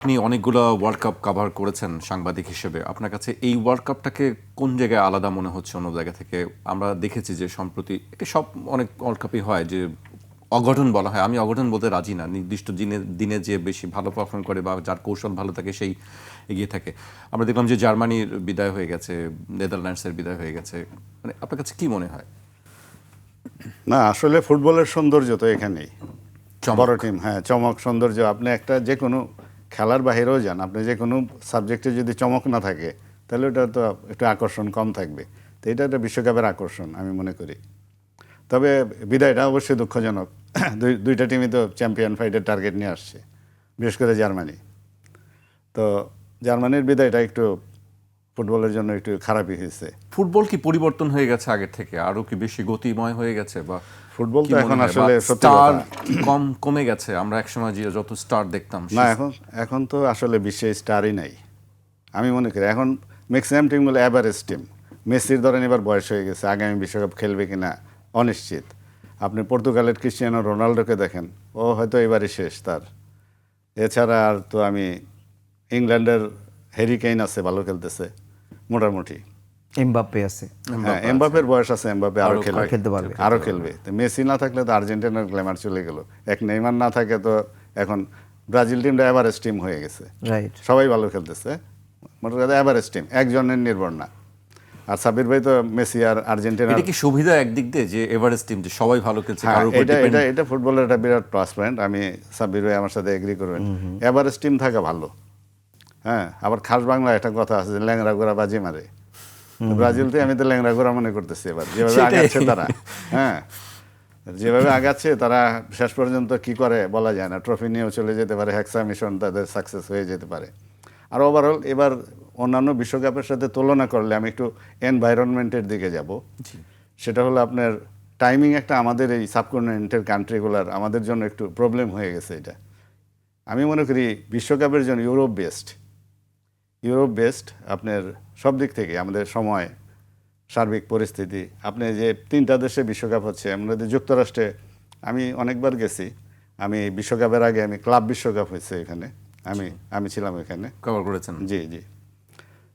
আপনি অনেকগুলো world cup cover করেছেন সাংবাদিক হিসেবে। আপনার কাছে এই ওয়ার্ল্ড কাপটাকে কোন জায়গায় আলাদা মনে হচ্ছে অন্য জায়গা থেকে? আমরা দেখেছি যে সম্প্রতি এটা সব অনেক ওয়ার্ল্ড কাপই হয় যে অঘটন বলা হয়। আমি অঘটন বলতে রাজি না। নির্দিষ্ট দিনে যে বেশি ভালো পারফর্ম করে বা যার কৌশল ভালো থাকে সেই এগিয়ে থাকে। আমরা দেখলাম যে জার্মানির বিদায় হয়ে গেছে, নেদারল্যান্ডসের বিদায় হয়ে গেছে। মানে আপনার কাছে কি মনে হয়? না, আসলে ফুটবলের সৌন্দর্য তো এখানেই। চমক। বড় টিম, হ্যাঁ, চমক সৌন্দর্য। আপনি একটা যে কোনো খেলার বাইরেও যান, আপনি যে কোনো সাবজেক্টে যদি চমক না থাকে তাহলে ওটা তো একটু আকর্ষণ কম থাকবে। তো এটা একটা বিশ্বকাপের আকর্ষণ আমি মনে করি। তবে বিদায়টা অবশ্যই দুঃখজনক। দুইটা টিমই তো চ্যাম্পিয়ন ফাইটের টার্গেট নিয়ে আসছে, বিশেষ করে জার্মানি। তো জার্মানির বিদায়টা একটু ফুটবলের জন্য একটু খারাপই হয়েছে। ফুটবল কি পরিবর্তন হয়ে গেছে আগের থেকে? আরো কি বেশি গতিময় হয়ে গেছে বা ফুটবল কি তো মনে এখন হয়? বা আসলে সত্যি স্টার কথা, কি কমে গেছে? আমরা একসময় যে যত স্টার দেখতাম না, এখন তো আসলে বিশ্বে স্টারই নাই আমি মনে করি। এখন ম্যাক্সিমাম টিমগুলো অ্যাভারেজ টিম। মেসির ধরেন এবার বয়স হয়ে গেছে, আগামী বিশ্বকাপ খেলবে কিনা অনিশ্চিত। আপনি পর্তুগালের ক্রিস্টিয়ানো রোনাল্ডোকে দেখেন, ও হয়তো এবারই শেষ তার। এছাড়া আর তো আমি ইংল্যান্ডের হ্যারি কেইন আছে, ভালো খেলতেছে মোটামুটি। এমবাপ্পে আছে। হ্যাঁ, এমবাপ্পের বয়স আছে, এমবাপ্পে আরও খেলবে, খেলতে পারবে। আরও খেলবে। তো মেসি না থাকলে তো আর্জেন্টিনার গ্ল্যামার চলে গেল। এক নেইমার না থাকে তো এখন ব্রাজিল টিমটা এভারেজ টিম হয়ে গেছে। রাইট। সবাই ভালো খেলতেছে, মোট কথা এভারেজ টিম, একজনের নির্ভর না। আর সাব্বির ভাই তো মেসি আর আর্জেন্টিনা। এটা কি সুবিধা একদিক দিয়ে যে এভারেস্ট টিম, যে সবাই ভালো খেলছে, হ্যাঁ, কারোর উপর এটা depend- এটা এটা ফুটবলের একটা বিরাট প্লাস পয়েন্ট। আমি সাব্বির ভাই আমার সাথে এগ্রি করবেন, এভারেজ টিম থাকা ভালো। হ্যাঁ, আবার খাস বাংলা একটা কথা আছে যে ল্যাংরা গোড়া বাজি মারে। ব্রাজিলতে আমি তো ল্যাংরা গোড়া মনে করতেছি এবার, যেভাবে সেটাই। আগাচ্ছে তারা। হ্যাঁ, যেভাবে আগাচ্ছে তারা শেষ পর্যন্ত কি করে বলা যায় না। ট্রফি নিয়েও চলে যেতে পারে, হেক্সা মিশন তাদের সাকসেস হয়ে যেতে পারে। আর ওভারঅল এবার অন্যান্য বিশ্বকাপের সাথে তুলনা করলে আমি একটু এনভায়রনমেন্টের দিকে যাব। সেটা হলো আপনার টাইমিং একটা আমাদের এই সাবকন্টিনেন্টের কান্ট্রিগুলার আমাদের জন্য একটু প্রবলেম হয়ে গেছে। এটা আমি মনে করি বিশ্বকাপের জন্য ইউরোপ বেস্ট আপনার সব দিক থেকে। আমাদের সময়, সার্বিক পরিস্থিতি, আপনি যে তিনটা দেশে বিশ্বকাপ হচ্ছে, আমাদের যুক্তরাষ্ট্রে আমি অনেকবার গেছি। আমি বিশ্বকাপের আগে আমি ক্লাব বিশ্বকাপ হয়েছে এখানে, আমি ছিলাম এখানে। কভার করেছেন। জি জি।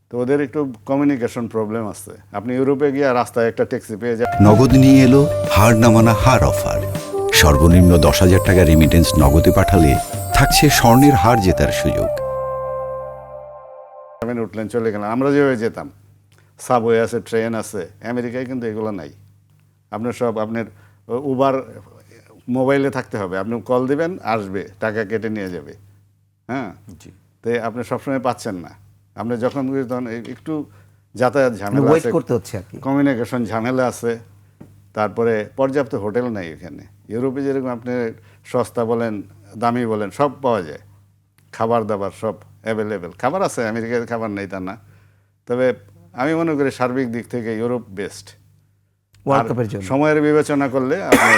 তো ওদের একটু কমিউনিকেশন প্রবলেম আছে। আপনি ইউরোপে গিয়ে রাস্তায় একটা ট্যাক্সি পেয়ে যান। নগদ নিয়ে এলো হার না মানা হার অফার। সর্বনিম্ন 10,000 টাকা রেমিটেন্স নগদে পাঠালে থাকছে স্বর্ণের হার জেতার সুযোগ। উঠলেন, চলে গেলাম। আমরা যেভাবে যেতাম, সাবওয়ে আছে, ট্রেন আছে, আমেরিকায় কিন্তু এগুলো নাই। আপনার সব আপনার উবার মোবাইলে থাকতে হবে, আপনি কল দিবেন, আসবে, টাকা কেটে নিয়ে যাবে। হ্যাঁ, জি। তো আপনি সবসময় পাচ্ছেন না। আপনি যখন তখন একটু যাতায়াত ঝামেলা ওয়েট আছে, করতে হচ্ছে আর কি। কমিউনিকেশন ঝামেলা আছে। তারপরে পর্যাপ্ত হোটেল নাই এখানে। ইউরোপে যেরকম আপনি সস্তা বলেন, দামি বলেন, সব পাওয়া যায়। খাবার দাবার সব অ্যাভেলেবেল। খাবার আছে, আমেরিকার খাবার নেই তা না। তবে আমি মনে করি সার্বিক দিক থেকে ইউরোপ বেস্ট ওয়ার্ল্ড কাপের জন্য। সময়ের বিবেচনা করলে আপনি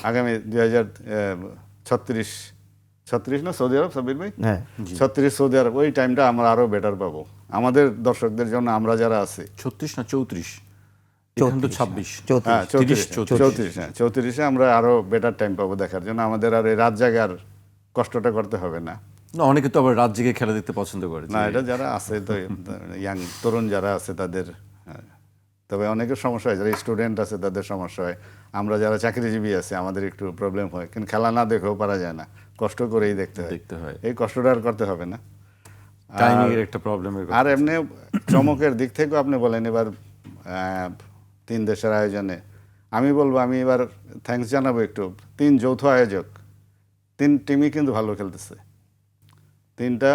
আগামী 2036 না সৌদি আরব, সাব্বির ভাই? হ্যাঁ, 36 সৌদি আরব, ওই টাইমটা আমরা আরো বেটার পাবো আমাদের দর্শকদের জন্য। আমরা যারা আছি 36 না 34, এখানে তো 26, 34। হ্যাঁ, 34, 34 আমরা আরো বেটার টাইম পাবো দেখার জন্য। আমাদের আর এই রাত জাগার কষ্টটা করতে হবে না। না, অনেকে তো আবার রাত জেগে খেলা দেখতে পছন্দ করে। না, এটা যারা আছে তো ইয়াং তরুণ যারা আছে তাদের, তবে অনেকের সমস্যা হয়। যারা স্টুডেন্ট আছে তাদের সমস্যা হয়। আমরা যারা চাকরিজীবী আছে আমাদের একটু প্রবলেম হয়, কিন্তু খেলা না দেখেও পারা যায় না, কষ্ট করেই দেখতে হয়। এই কষ্টটা আর করতে হবে না। টাইমিং এর একটা প্রবলেমের আর এমনি চমকের দিক থেকেও আপনি বলেন এবার 3 দেশের আয়োজনে আমি বলবো, আমি এবার থ্যাঙ্কস জানাবো একটু 3 যৌথ আয়োজক। 3 টিমই কিন্তু ভালো খেলতেছে, 3টা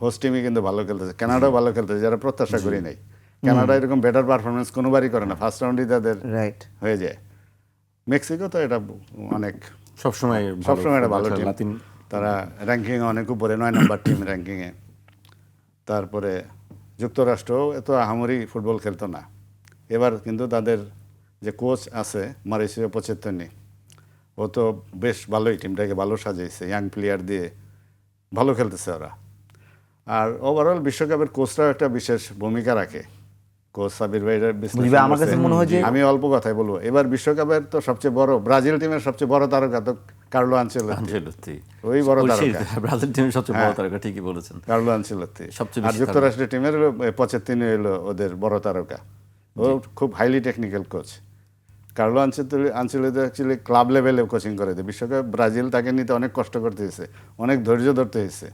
হোস্ট টিমই কিন্তু ভালো খেলতেছে। কানাডাও ভালো খেলতেছে, যারা প্রত্যাশা করি নাই। কানাডা এরকম বেটার পারফরমেন্স কোনোবারই করে না, ফার্স্ট রাউন্ডই তাদের রাইট। হয়ে যায়। মেক্সিকো তো এটা অনেক সবসময় একটা ভালো টিম। লাতিন। তারা র্যাঙ্কিংয়ে অনেক উপরে, 9 নম্বর টিম র্যাঙ্কিংয়ে। তারপরে যুক্তরাষ্ট্রও এত আহামরি ফুটবল খেলতো না। এবার কিন্তু তাদের যে কোচ আছে মারিসিও পোচেত্তিনো, ও তো বেশ ভালোই টিমটাকে ভালো সাজাইছে, ইয়াং প্লেয়ার দিয়ে ভালো খেলতেছে ওরা। আর ওভারঅল বিশ্বকাপের কোচরাও একটা বিশেষ ভূমিকা রাখে। কোচ সাবির ভাইয়ের বুঝবে, আমার কাছে মনে হয় যে আমি অল্প কথাই বলবো, এবার বিশ্বকাপের তো সবচেয়ে বড় ব্রাজিল টিমের সবচেয়ে বড় তারকা তো কার্লো আনচেলত্তি, আনচেলত্তি ওই বড় ওই সেই তারকা। ব্রাজিল টিমের সবচেয়ে বড় তারকা, ঠিকই বলেছেন। Carlo Ancelotti. সবচেয়ে আর বেশি যুক্তরাষ্ট্রের টিমের হলো পচেত্তিনো হলো ওদের বড় তারকা। ও খুব highly technical coach. Carlo Ancelotti actually club লেভেলে কোচিং করে দেয়। বিশ্বকাপ ব্রাজিল তাকে নিতে অনেক কষ্ট করতে হয়েছে, অনেক ধৈর্য ধরতে হয়েছে,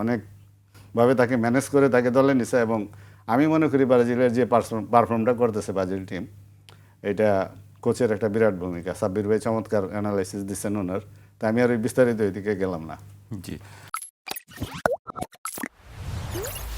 অনেকভাবে তাকে ম্যানেজ করে তাকে দলে নিছে। এবং আমি মনে করি ব্রাজিলের যে পারফর্মটা করতেছে ব্রাজিল টিম, এটা কোচের একটা বিরাট ভূমিকা। সাব্বির ভাই চমৎকার অ্যানালাইসিস দিচ্ছেন ওনার, তা আমি আর ওই বিস্তারিত এদিকে গেলাম না। জি।